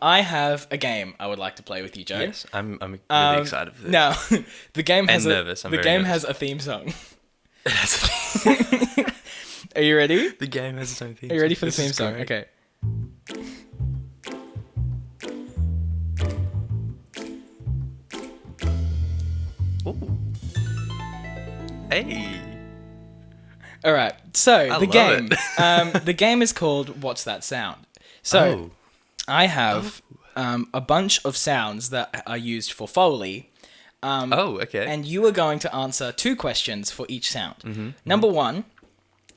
I have a game I would like to play with you, Joe. Yes, I'm really excited for this. Now, the game has nervous. I'm the very game nervous. has a theme song. That's Are you ready? the game has its own theme. Are you ready for the This theme is song? great. Okay. Ooh. Hey. All right. So I the love game, it. the game is called "What's That Sound?" So I have a bunch of sounds that are used for Foley. Okay. And you are going to answer 2 questions for each sound. Mm-hmm. Number 1,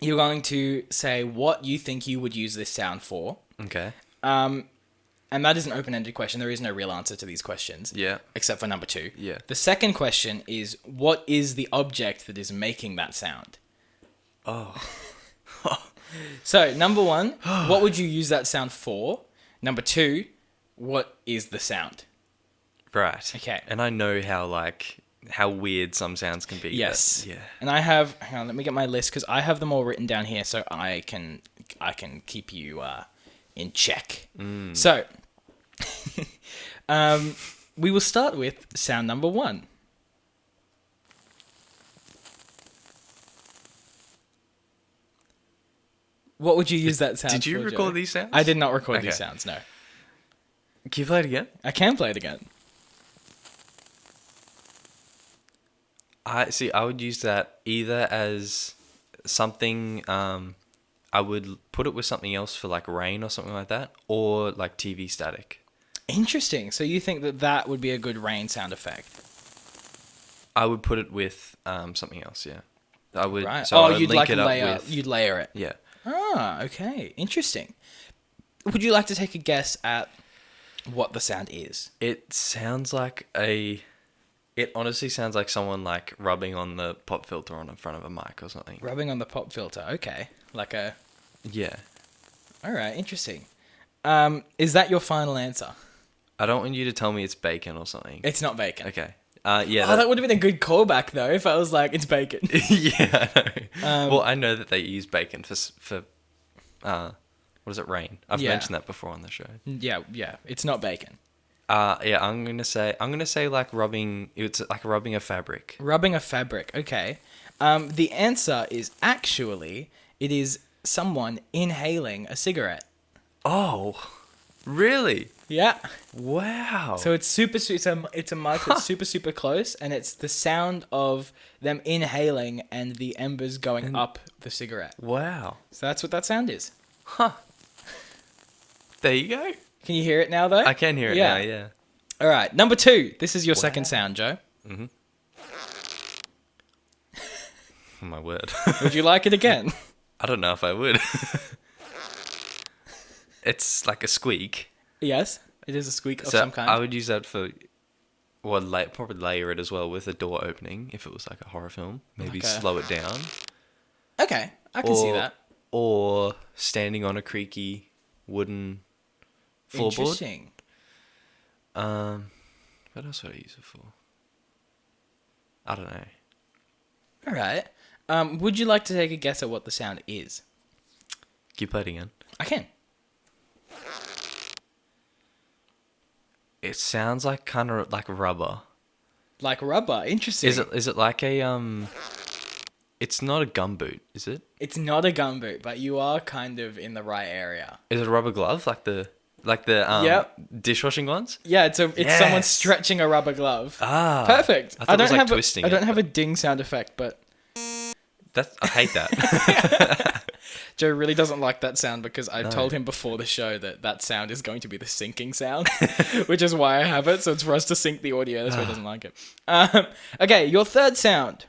you're going to say what you think you would use this sound for. Okay. And that is an open-ended question. There is no real answer to these questions. Yeah. Except for number 2. Yeah. The second question is, what is the object that is making that sound? Oh. So, number 1, what would you use that sound for? Number 2, what is the sound? Right. Okay. And I know how weird some sounds can be. Yes. But yeah. And I have, hang on, let me get my list because I have them all written down here so I can keep you in check. So, we will start with sound number 1. What would you use that sound for? Did you Joe? record these sounds? I did not record these Okay. sounds, no. Can you play it again? I can play it again. I would use that either as something. I would put it with something else for like rain or something like that, or like TV static. Interesting. So you think that would be a good rain sound effect? I would put it with something else. Yeah, I would. Right. So I would you'd link like it up layer. with- You'd layer it. Yeah. Ah, okay. Interesting. Would you like to take a guess at what the sound is? It sounds like a. It honestly sounds like someone like rubbing on the pop filter on in front of a mic or something. Rubbing on the pop filter. Okay. Like a... Yeah. All right. Interesting. Is that your final answer? I don't want you to tell me it's bacon or something. It's not bacon. Okay. Yeah. Oh, that would have been a good callback, though, if I was like, it's bacon. Yeah. I know. Well, I know that they use bacon for what is it? Rain. I've Yeah. mentioned that before on the show. Yeah. It's not bacon. Yeah. I'm gonna say like rubbing. It's like rubbing a fabric. Rubbing a fabric. Okay. The answer is actually, it is someone inhaling a cigarette. Oh, really? Yeah. Wow. So it's it's a mic that's super close, and it's the sound of them inhaling and the embers going up the cigarette. Wow. So that's what that sound is. Huh. There you go. Can you hear it now, though? I can hear it now. Yeah. All right. Number 2. This is your second sound, Joe. Oh, my word. Would you like it again? I don't know if I would. It's like a squeak. Yes. It is a squeak of So some kind. I would use that for, well, probably layer it as well with a door opening if it was like a horror film. Maybe Okay. slow it down. Okay. I can see Or- that. Or standing on a creaky wooden floorboard. Interesting. What else would I use it for? I don't know. All right. Would you like to take a guess at what the sound is? Can you play it again? I can. It sounds like kind of like rubber. Like rubber. Interesting. Is it like a It's not a gumboot, is it? It's not a gumboot, but you are kind of in the right area. Is it a rubber glove like the Yep. dishwashing ones? Yeah, it's someone Yes. stretching a rubber glove. Ah, Perfect. I thought it was like twisting. I don't have a ding sound effect, but I hate that. Joe really doesn't like that sound because I told him before the show that sound is going to be the syncing sound, which is why I have it. So it's for us to sync the audio. That's why he doesn't like it. Okay, your third sound.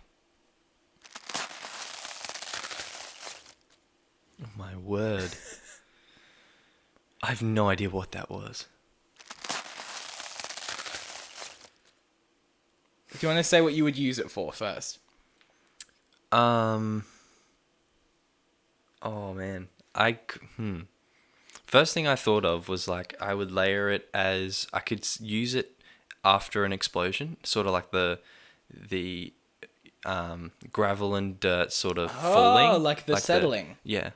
Oh my word. I have no idea what that was. Do you want to say what you would use it for first? Oh man. First thing I thought of was like I would layer it as I could use it after an explosion, sort of like the gravel and dirt sort of falling. Oh, like the settling. Yeah.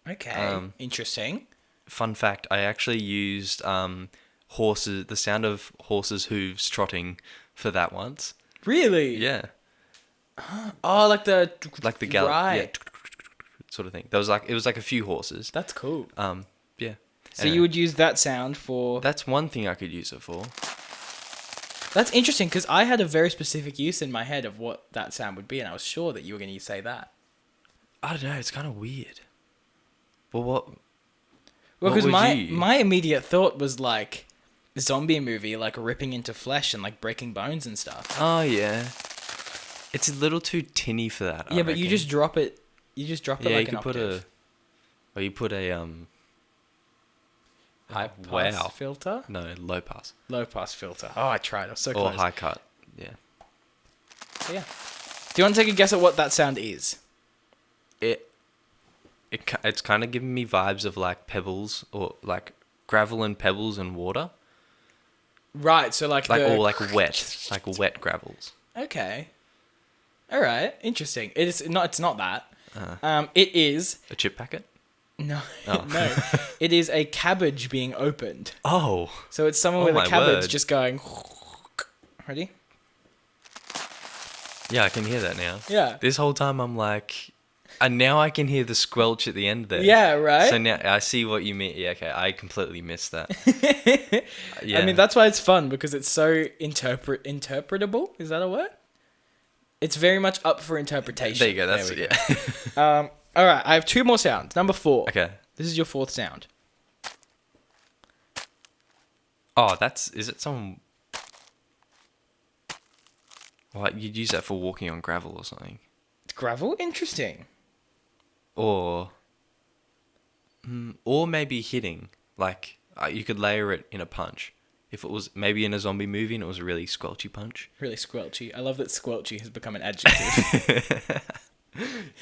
Okay, interesting. fun fact, I actually used the sound of horses' hooves trotting for that once. Really? Yeah. Oh, like the Gallop, right. sort of thing. It was like a few horses. That's cool. Yeah. So Anyway, you would use that sound for... that's one thing I could use it for. That's interesting because I had a very specific use in my head of what that sound would be, and I was sure that you were going to say that. I don't know. It's kind of weird. Well, what? Well, What because would my you- my immediate thought was like zombie movie, like ripping into flesh and like breaking bones and stuff. Oh yeah. It's a little too tinny for that. Yeah, but you just drop it. You just drop it Yeah, like you an could octave. you put a High pass wow. filter, No, low pass low pass filter. Oh, I tried. I was so or close. high cut. Yeah. So, yeah. Do you want to take a guess at what that sound is? It's kind of giving me vibes of like pebbles or like gravel and pebbles and water, Right. So like or like wet gravels. Okay. All right. Interesting. It's not. It's not that. It is. A chip packet. No. Oh. No. It is a cabbage being opened. Oh. So it's someone Oh with a my cabbage word. just going. Ready? Yeah, I can hear that now. Yeah. This whole time I'm like, and now I can hear the squelch at the end there. Yeah. Right. So now I see what you mean. Yeah, okay. I completely missed that. Yeah. I mean, that's why it's fun because it's so interpretable. Is that a word? It's very much up for interpretation. There you go. That's There we it. go. Yeah. All right. I have two more sounds. Number 4. Okay. This is your 4th sound. Oh, is it some... Well, you'd use that for walking on gravel or something. It's gravel. Interesting. Or maybe hitting. Like, you could layer it in a punch. If it was maybe in a zombie movie and it was a really squelchy punch. Really squelchy. I love that squelchy has become an adjective.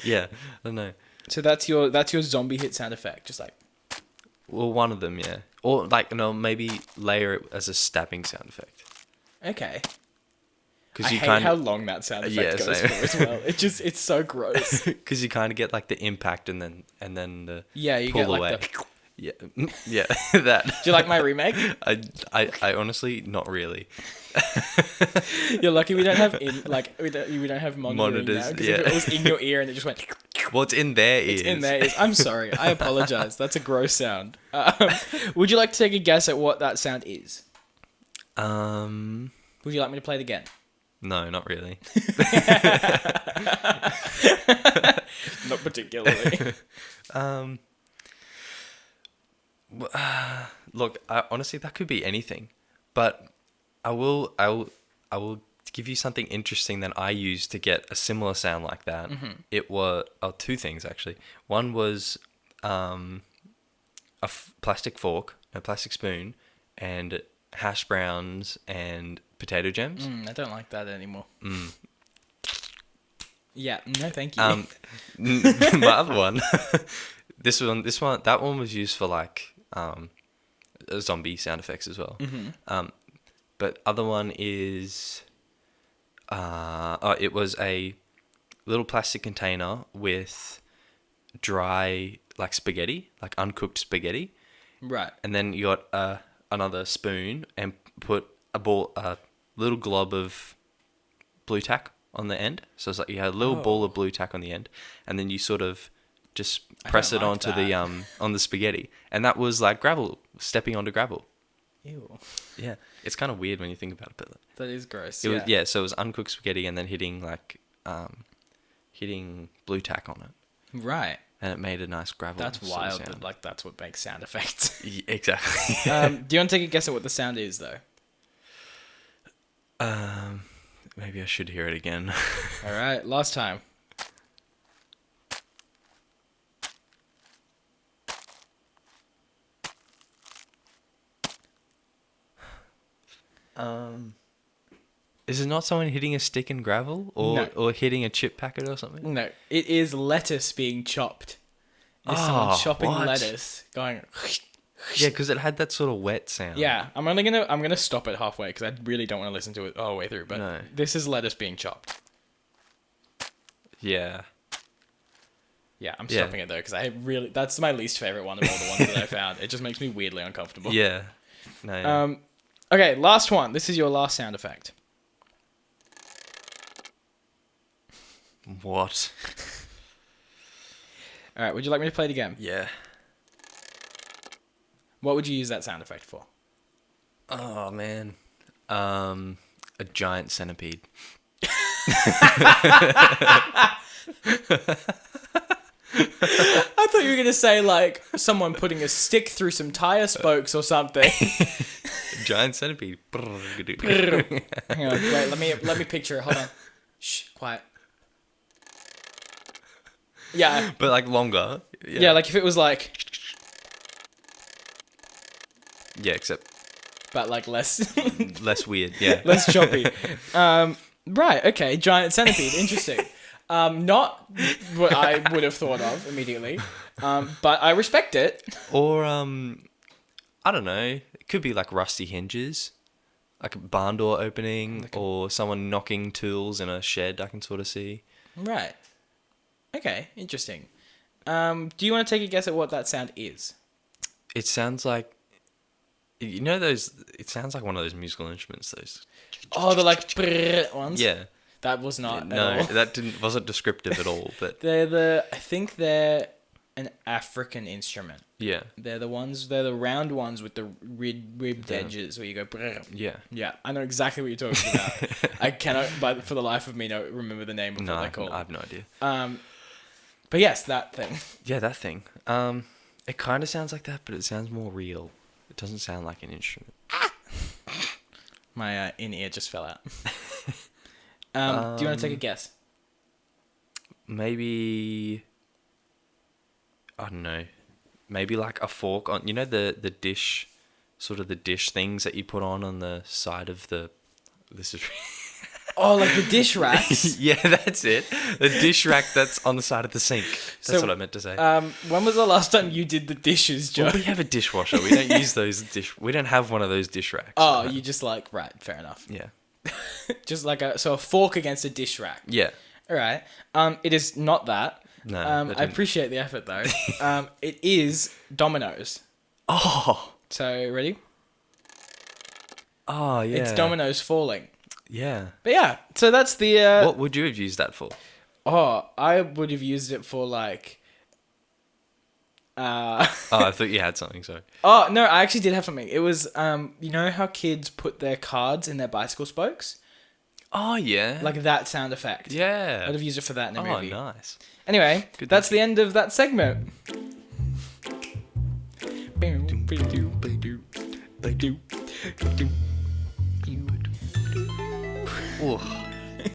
Yeah, I don't know. So that's your zombie hit sound effect. Just like... Well, one of them, yeah. Or, like, no, maybe layer it as a stabbing sound effect. Okay. Because I you hate kind how of... long that sound Yeah, effect goes same. for as well. It's so gross. Because you kind of get, like, the impact and then the Yeah, you pull get like away. the... Yeah, yeah, that. Do you like my remake? I honestly, not really. You're lucky we don't have we don't have monitoring Monitors, now, because yeah. if it was in your ear and it just went... Well, it's in their ears. It's in there. I'm sorry. I apologize. That's a gross sound. Would you like to take a guess at what that sound is? Would you like me to play it again? No, not really. Not particularly. Look, honestly, that could be anything, but I will give you something interesting that I used to get a similar sound like that. Mm-hmm. It was two things actually. One was plastic fork, a plastic spoon, and hash browns and potato gems. I don't like that anymore. Yeah, no, thank you. My other one, that one was used for like zombie sound effects as well. Mm-hmm. But other one is, it was a little plastic container with dry like spaghetti, like uncooked spaghetti. Right. And then you got another spoon and put a little glob of blue tack on the end. So it's like you had a little ball of blue tack on the end, and then you sort of just press it onto the on the spaghetti, and that was like gravel, stepping onto gravel. Ew. Yeah, it's kind of weird when you think about it, but That is gross. it was so it was uncooked spaghetti and then hitting blue tack on it, Right. and it made a nice gravel. That's sort of wild. sound. That, like that's what makes sound effects. Exactly. Do you want to take a guess at what the sound is though? Maybe I should hear it again. All right. Last time. Is it not someone hitting a stick in gravel or hitting a chip packet or something? No, it is lettuce being chopped. It's someone chopping lettuce, going. Yeah, because it had that sort of wet sound. Yeah, I'm gonna stop it halfway because I really don't want to listen to it all the way through. But No. this is lettuce being chopped. Yeah. Yeah, I'm Yeah. stopping it though because that's my least favorite one of all the ones that I found. It just makes me weirdly uncomfortable. Yeah. No. Yeah. Okay, last one. This is your last sound effect. What? All right, would you like me to play it again? Yeah. What would you use that sound effect for? Oh man. A giant centipede. I thought you were going to say like someone putting a stick through some tire spokes or something. Giant centipede. Hang on, wait, let me picture it. Hold on. Shh, quiet. Yeah. But like longer. Yeah, like if it was like, Yeah, except but like less less weird. Yeah. less choppy. Right, okay, giant centipede, interesting. Not what I would have thought of immediately, but I respect it. Or I don't know. It could be like rusty hinges, like a barn door opening, or someone knocking tools in a shed. I can sort of see. Right. Okay, interesting. Do you want to take a guess at what that sound is? It sounds like, you know those. It sounds like one of those musical instruments. Those. Oh, the like brrr ones. Yeah. That was not No, at all. that wasn't descriptive at all. But I think they're an African instrument. yeah. They're the round ones with the ribbed edges where you go brrr. Yeah. Yeah, I know exactly what you're talking about. I cannot, but for the life of me, remember the name of No, what I they're called. have no idea. But yes, that thing. Yeah, that thing. It kind of sounds like that, but it sounds more real. It doesn't sound like an instrument. My in-ear just fell out. Do you want to take a guess? Maybe, I don't know. Maybe like a fork on, you know, the dish, sort of the dish things that you put on the side of the. This is. Oh, like the dish racks. Yeah, that's it. The dish rack that's on the side of the sink. That's what I meant to say. When was the last time you did the dishes, Joe? Well, we have a dishwasher. We don't use those We don't have one of those dish racks. Oh, you just like right, fair enough. Yeah. Just like a fork against a dish rack. Yeah. All right. It is not that. No. I appreciate the effort though. It is dominoes. Oh. So ready? Oh yeah. It's dominoes falling. Yeah. But yeah, so that's the. What would you have used that for? Oh, I would have used it for like. Oh, I thought you had something. Sorry. Oh no, I actually did have something. It was you know how kids put their cards in their bicycle spokes? Oh yeah. Like that sound effect. Yeah. I'd have used it for that in a movie. Oh, nice. Anyway, that's the end of that segment. Ooh.